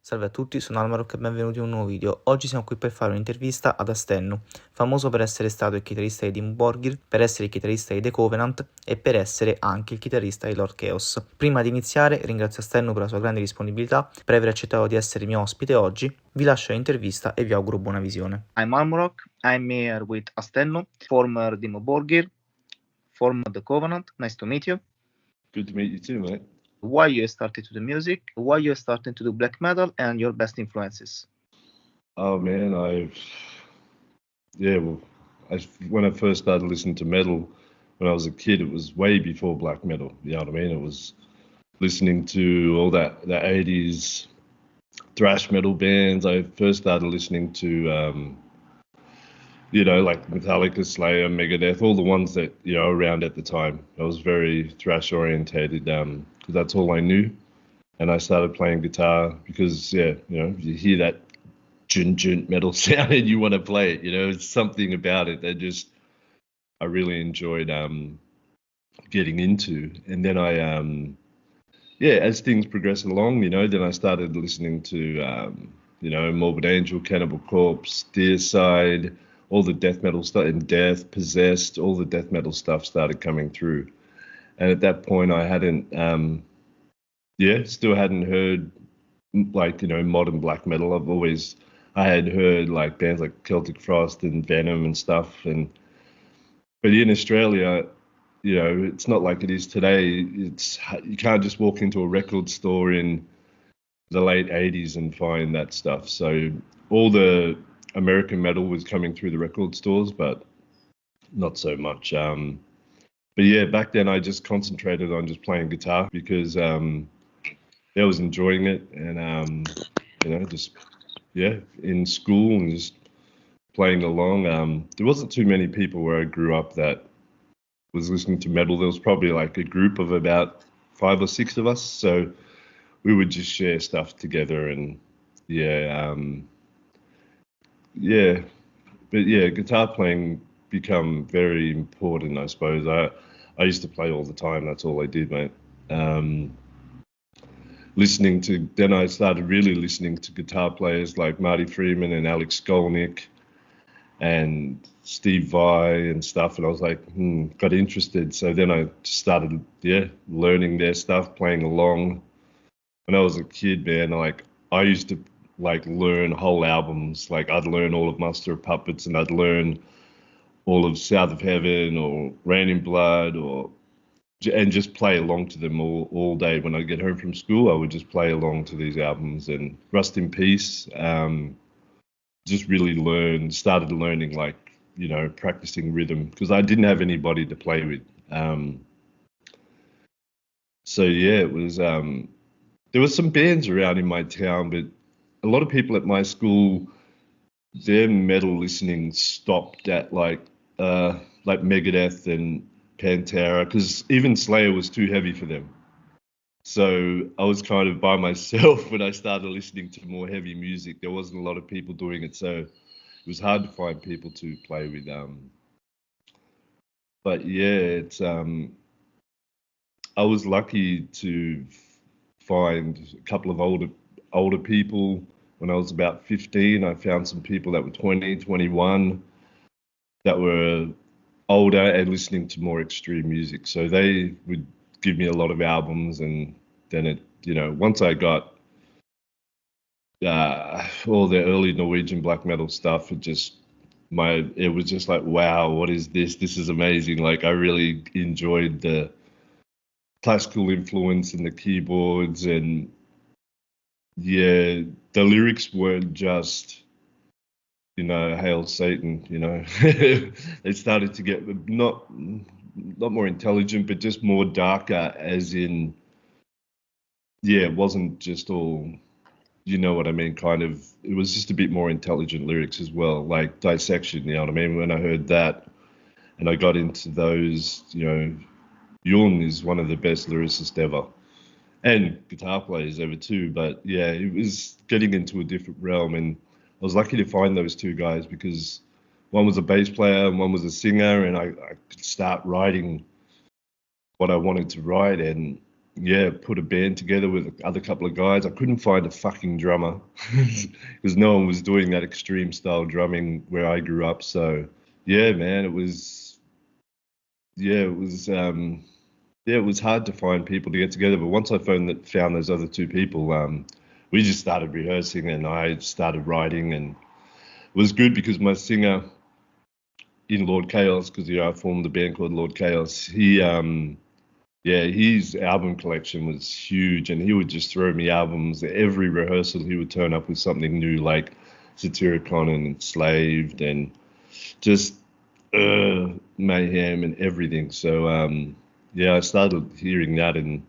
Salve a tutti, sono Almarok e benvenuti in un nuovo video. Oggi siamo qui per fare un'intervista ad Astennu, famoso per essere stato il chitarrista di Dimmu Borgir, per essere il chitarrista di Kovenant e per essere anche il chitarrista di Lord Kaos. Prima di iniziare ringrazio Astennu per la sua grande disponibilità, per aver accettato di essere mio ospite oggi. Vi lascio l'intervista e vi auguro buona visione. I'm Almarok, I'm here with Astennu, former Dimmu Borgir, former The Kovenant. Nice to meet you. Good to meet you too, mate. Why you started to do music, why you started to do black metal, and your best influences. Oh man, when I first started listening to metal when I was a kid, it was way before black metal. You know what I mean? It was listening to all the 80s thrash metal bands. I first started listening to like Metallica, Slayer, Megadeth, all the ones that around at the time. I was very thrash orientated because that's all I knew. And I started playing guitar because you hear that jun metal sound and you want to play it. It's something about it that I really enjoyed getting into. And then as things progressed along, then I started listening to Morbid Angel, Cannibal Corpse, Deicide, all the death metal stuff, and Death, Possessed, all the death metal stuff started coming through. And at that point I hadn't still hadn't heard modern black metal. I had heard like bands like Celtic Frost and Venom and stuff, but in Australia, it's not like it is today. You can't just walk into a record store in the late 80s and find that stuff. So all the American metal was coming through the record stores, but not so much. But yeah, back then I just concentrated on just playing guitar because I was enjoying it, and in school and just playing along. There wasn't too many people where I grew up that was listening to metal. There was probably like a group of about 5 or 6 of us, so we would just share stuff together. And guitar playing become very important, I suppose. I used to play all the time. That's all I did, mate. Then I started really listening to guitar players like Marty Freeman and Alex Skolnick and Steve Vai and stuff, and I was like, got interested. So then I started, learning their stuff, playing along. When I was a kid, man, I used to learn whole albums. Like I'd learn all of Master of Puppets, and I'd learn all of South of Heaven or Rain in Blood, and just play along to them all day. When I get home from school, I would just play along to these albums. And Rust in Peace, just really started learning, practicing rhythm, because I didn't have anybody to play with. It was, there were some bands around in my town, but a lot of people at my school, their metal listening stopped at like Megadeth and Pantera, because even Slayer was too heavy for them. So I was kind of by myself when I started listening to more heavy music. There wasn't a lot of people doing it, so it was hard to find people to play with. But yeah, it's I was lucky to find a couple of older people. When I was about 15, I found some people that were 20, 21 that were older and listening to more extreme music. So they would give me a lot of albums, and then once I got all the early Norwegian black metal stuff, it was just like, wow, what is this? This is amazing. Like I really enjoyed the classical influence and the keyboards, and the lyrics weren't just Hail Satan, they started to get not more intelligent, but just more darker, as in, it wasn't just all, what I mean, kind of, it was just a bit more intelligent lyrics as well, like Dissection, you know what I mean? When I heard that and I got into those, Jon is one of the best lyricists ever, and guitar players ever too, but it was getting into a different realm. And I was lucky to find those 2 guys, because one was a bass player and one was a singer, and I could start writing what I wanted to write. And put a band together with other couple of guys. I couldn't find a fucking drummer because no one was doing that extreme style drumming where I grew up. So yeah, man, it was hard to find people to get together. But once I found those other two people, we just started rehearsing and I started writing, and it was good because my singer in Lord Kaos, because I formed a band called Lord Kaos, his album collection was huge, and he would just throw me albums. Every rehearsal, he would turn up with something new, like Satyricon and Enslaved, and just mayhem and everything. So I started hearing that, and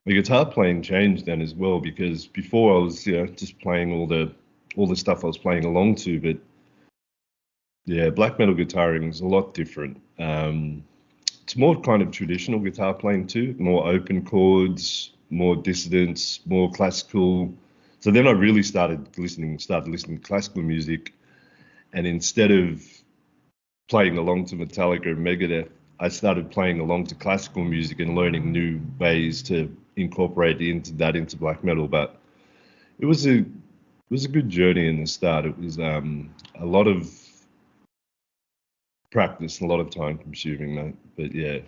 the guitar playing changed then as well, because before I was just playing all the stuff I was playing along to, but yeah, black metal guitaring is a lot different. It's more kind of traditional guitar playing too, more open chords, more dissonance, more classical. So then I really started listening to classical music, and instead of playing along to Metallica and Megadeth, I started playing along to classical music and learning new ways to incorporate into black metal. But it was a good journey in the start. It was a lot of practice, a lot of time consuming, mate. But yeah,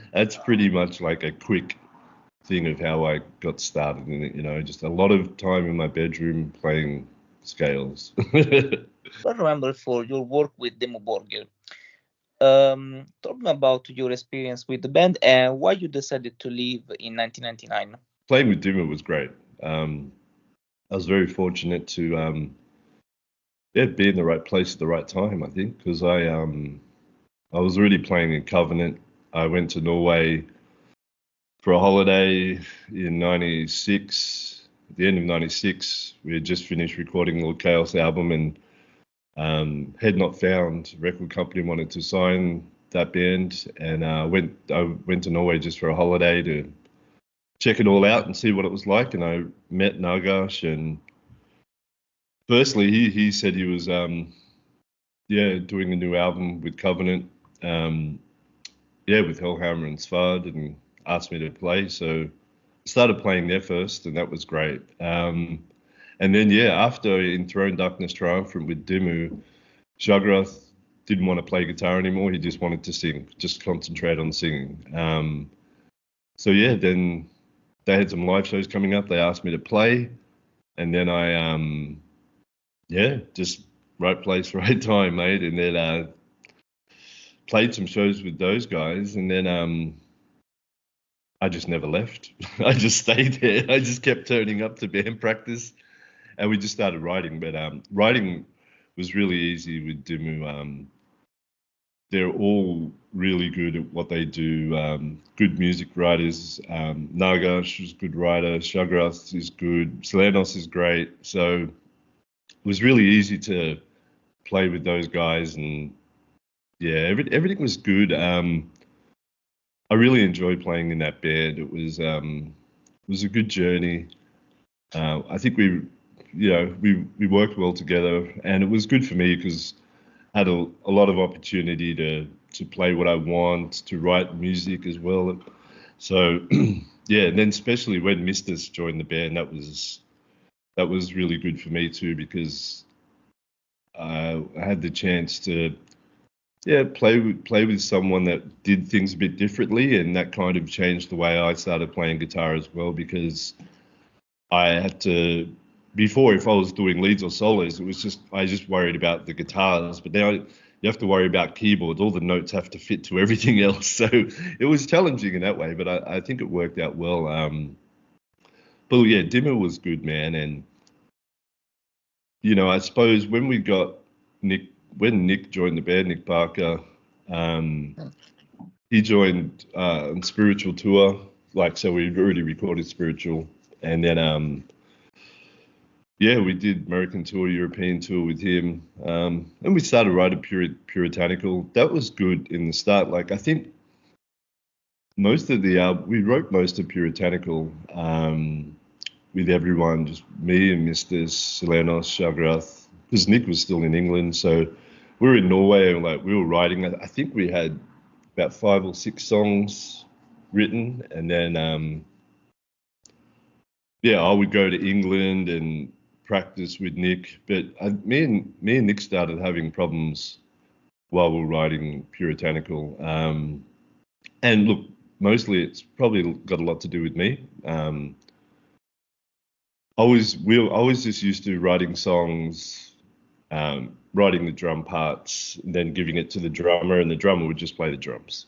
that's pretty much like a quick thing of how I got started in it. Just a lot of time in my bedroom playing scales. Well remember for your work with Dimmu Borgir. Talk me about your experience with the band and why you decided to leave in 1999. Playing with Dimmu was great. I was very fortunate to be in the right place at the right time, I think, because I was already playing in Kovenant. I went to Norway for a holiday in '96. At the end of '96, we had just finished recording Lord Kaos album, and Had Not Found record company wanted to sign that band, and I went to Norway just for a holiday to check it all out and see what it was like. And I met Nagash, and firstly he said he was doing a new album with Covenant, with Hellhammer and Svard, and asked me to play. So I started playing there first, and that was great. And then after In Throne Darkness Triumphant with Dimmu, Shagrath didn't want to play guitar anymore. He just wanted to sing, just concentrate on singing. Then they had some live shows coming up. They asked me to play, and then I just right place, right time, mate. And then played some shows with those guys, and then I just never left. I just stayed there. I just kept turning up to band practice, and we just started writing. But writing was really easy with Dimmu. They're all really good at what they do. Good music writers. Nagash is a good writer. Shagrath is good. Selenos is great. So it was really easy to play with those guys, and everything was good. I really enjoyed playing in that band. It was a good journey. I think we worked well together, and it was good for me because I had a lot of opportunity to play what I want, to write music as well. So and then especially when Mistus joined the band, that was really good for me too, because I had the chance to play with someone that did things a bit differently, and that kind of changed the way I started playing guitar as well, because I had to, before, if I was doing leads or solos, I just worried about the guitars, but now you have to worry about keyboards. All the notes have to fit to everything else. So it was challenging in that way, but I think it worked out well. But yeah, Dimmu was good, man. And I suppose when Nick joined the band, Nick Parker, he joined on Spiritual Tour. So we'd already recorded Spiritual, and then we did American tour, European tour with him, and we started writing Puritanical. That was good in the start. I think most of we wrote most of Puritanical with everyone, just me and Mr. Selenos, Shagrath, because Nick was still in England. So we were in Norway, and we were writing. I think we had about 5 or 6 songs written, and then I would go to England and practice with Nick. But me and Nick started having problems while we were writing Puritanical. And look, mostly it's probably got a lot to do with me. I was just used to writing songs, writing the drum parts, and then giving it to the drummer, and the drummer would just play the drums.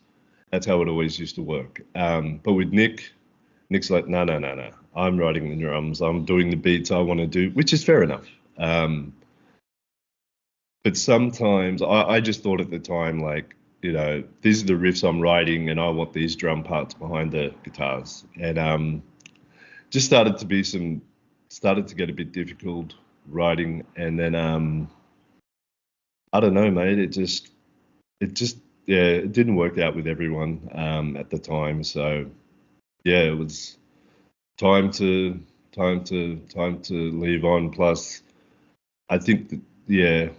That's how it always used to work. But with Nick's like, no, no, no, no. I'm writing the drums. I'm doing the beats I want to do, which is fair enough. But sometimes I just thought at the time, like, these are the riffs I'm writing, and I want these drum parts behind the guitars. And just started to get a bit difficult writing. And then I don't know, mate. It didn't work out with everyone at the time. So yeah, it was time to leave on. Plus, I think that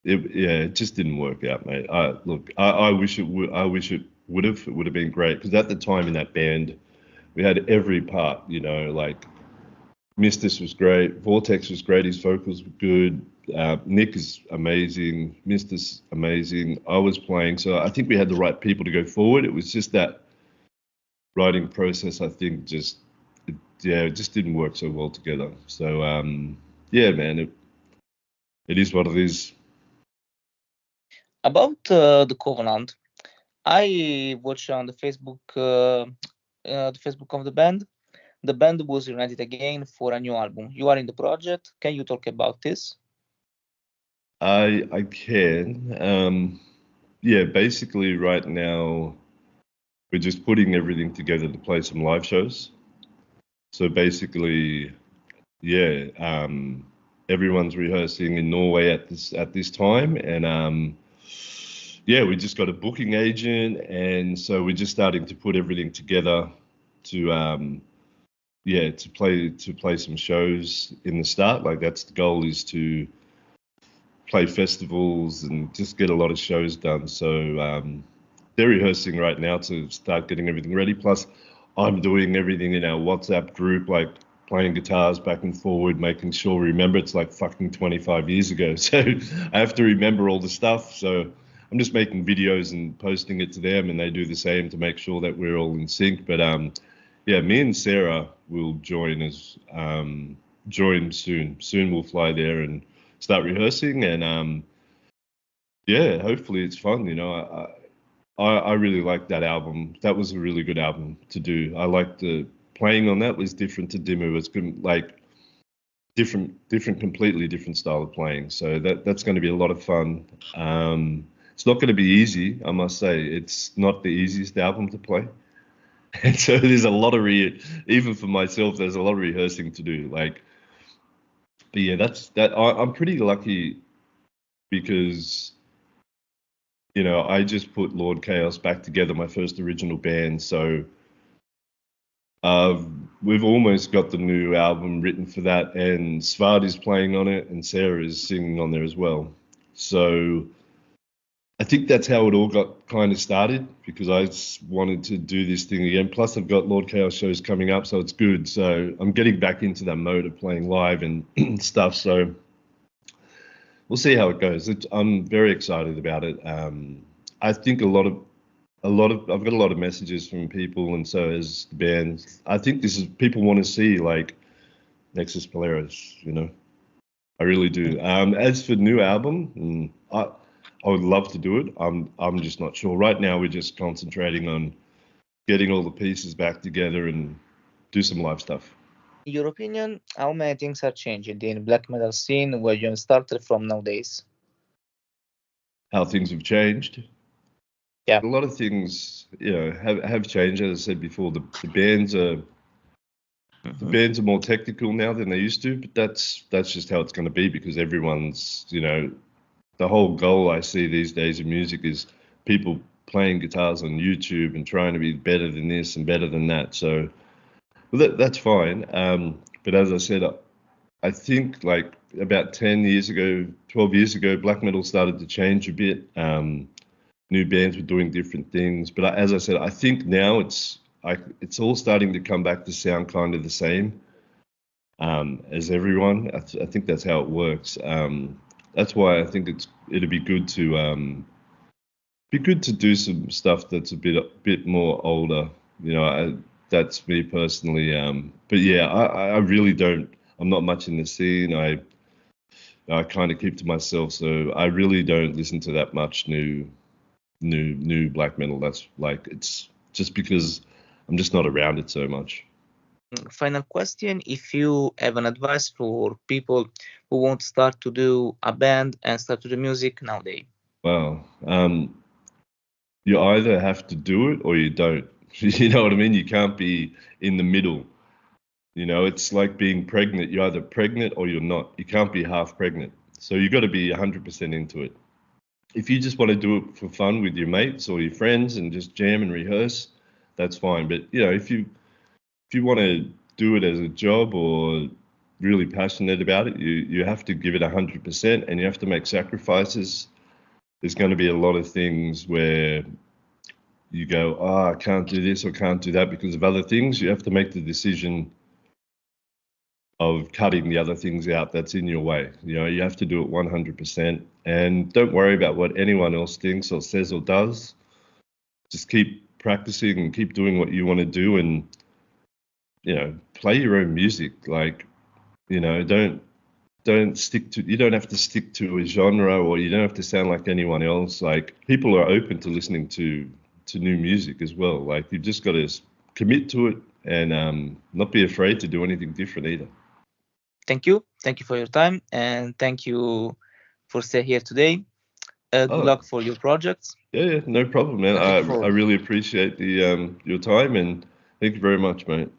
it just didn't work out, mate. I wish it would. I wish it would have. It would have been great because at the time in that band, we had every part. Like Mistis was great, Vortex was great. His vocals were good. Nick is amazing. Mistis amazing. I was playing, so I think we had the right people to go forward. It was just that writing process. I think it just didn't work so well together. So yeah, man, it is what it is. About the Covenant, I watched on the Facebook of the band. The band was reunited again for a new album. You are in the project. Can you talk about this? I can. Basically right now we're just putting everything together to play some live shows. So basically, everyone's rehearsing in Norway at this time, and we just got a booking agent, and so we're just starting to put everything together to play some shows in the start. Like that's the goal, is to play festivals and just get a lot of shows done. So they're rehearsing right now to start getting everything ready. Plus, I'm doing everything in our WhatsApp group, like playing guitars back and forward, making sure remember it's like fucking 25 years ago. So I have to remember all the stuff. So I'm just making videos and posting it to them, and they do the same to make sure that we're all in sync. But me and Sarah will join soon. Soon we'll fly there and start rehearsing, and hopefully it's fun. I really liked that album. That was a really good album to do. I liked the playing on that was different to Dimmu. It's good, like completely different style of playing. So that's going to be a lot of fun. It's not going to be easy, I must say. It's not the easiest album to play. And so there's a lot of even for myself, there's a lot of rehearsing to do. But yeah, I'm pretty lucky because I just put Lord Kaos back together, my first original band. So we've almost got the new album written for that, and Svardi's playing on it, and Sarah is singing on there as well. So I think that's how it all got kind of started, because I just wanted to do this thing again. Plus, I've got Lord Kaos shows coming up, so it's good. So I'm getting back into that mode of playing live and stuff. So we'll see how it goes. I'm very excited about it. I think I've got a lot of messages from people, and so as the band. I think people want to see like Nexus Polaris. I really do. As for new album, I would love to do it. I'm just not sure. Right now, we're just concentrating on getting all the pieces back together and do some live stuff. In your opinion, how many things are changing in black metal scene where you started from nowadays? How things have changed. Yeah. A lot of things, have changed. As I said before, the bands are the bands are more technical now than they used to, but that's just how it's going to be, because everyone's, the whole goal I see these days in music is people playing guitars on YouTube and trying to be better than this and better than that. So that's fine. But as I said, I think like about 10 years ago, 12 years ago, black metal started to change a bit. new bands were doing different things. But as I said, I think now it's all starting to come back to sound kind of the same as everyone. I think that's how it works. That's why I think it'd be good to do some stuff that's a bit more older. You know, that's me personally. But yeah, I really don't. I'm not much in the scene. I kind of keep to myself, so I really don't listen to that much new black metal. That's like, it's just because I'm just not around it so much. Final question: if you have an advice for people who want to start to do a band and start to do music nowadays? Wow. You either have to do it or you don't. You know what I mean? You can't be in the middle. You know, it's like being pregnant. You're either pregnant or you're not. You can't be half pregnant. So you got to be 100% into it. If you just want to do it for fun with your mates or your friends and just jam and rehearse, that's fine. But you know, if you want to do it as a job or really passionate about it, you have to give it 100%, and you have to make sacrifices. There's going to be a lot of things where you go, oh, I can't do this or can't do that because of other things. You have to make the decision of cutting the other things out that's in your way. You know, you have to do it 100%, and don't worry about what anyone else thinks or says or does. Just keep practicing and keep doing what you want to do, and you know, play your own music. Like, you know, don't stick to, you don't have to stick to a genre, or you don't have to sound like anyone else. Like, people are open to listening to new music as well. Like, you've just got to commit to it and not be afraid to do anything different either. Thank you for your time, and thank you for staying here today. Good luck for your projects. Yeah, no problem, man. I really appreciate the your time, and thank you very much, mate.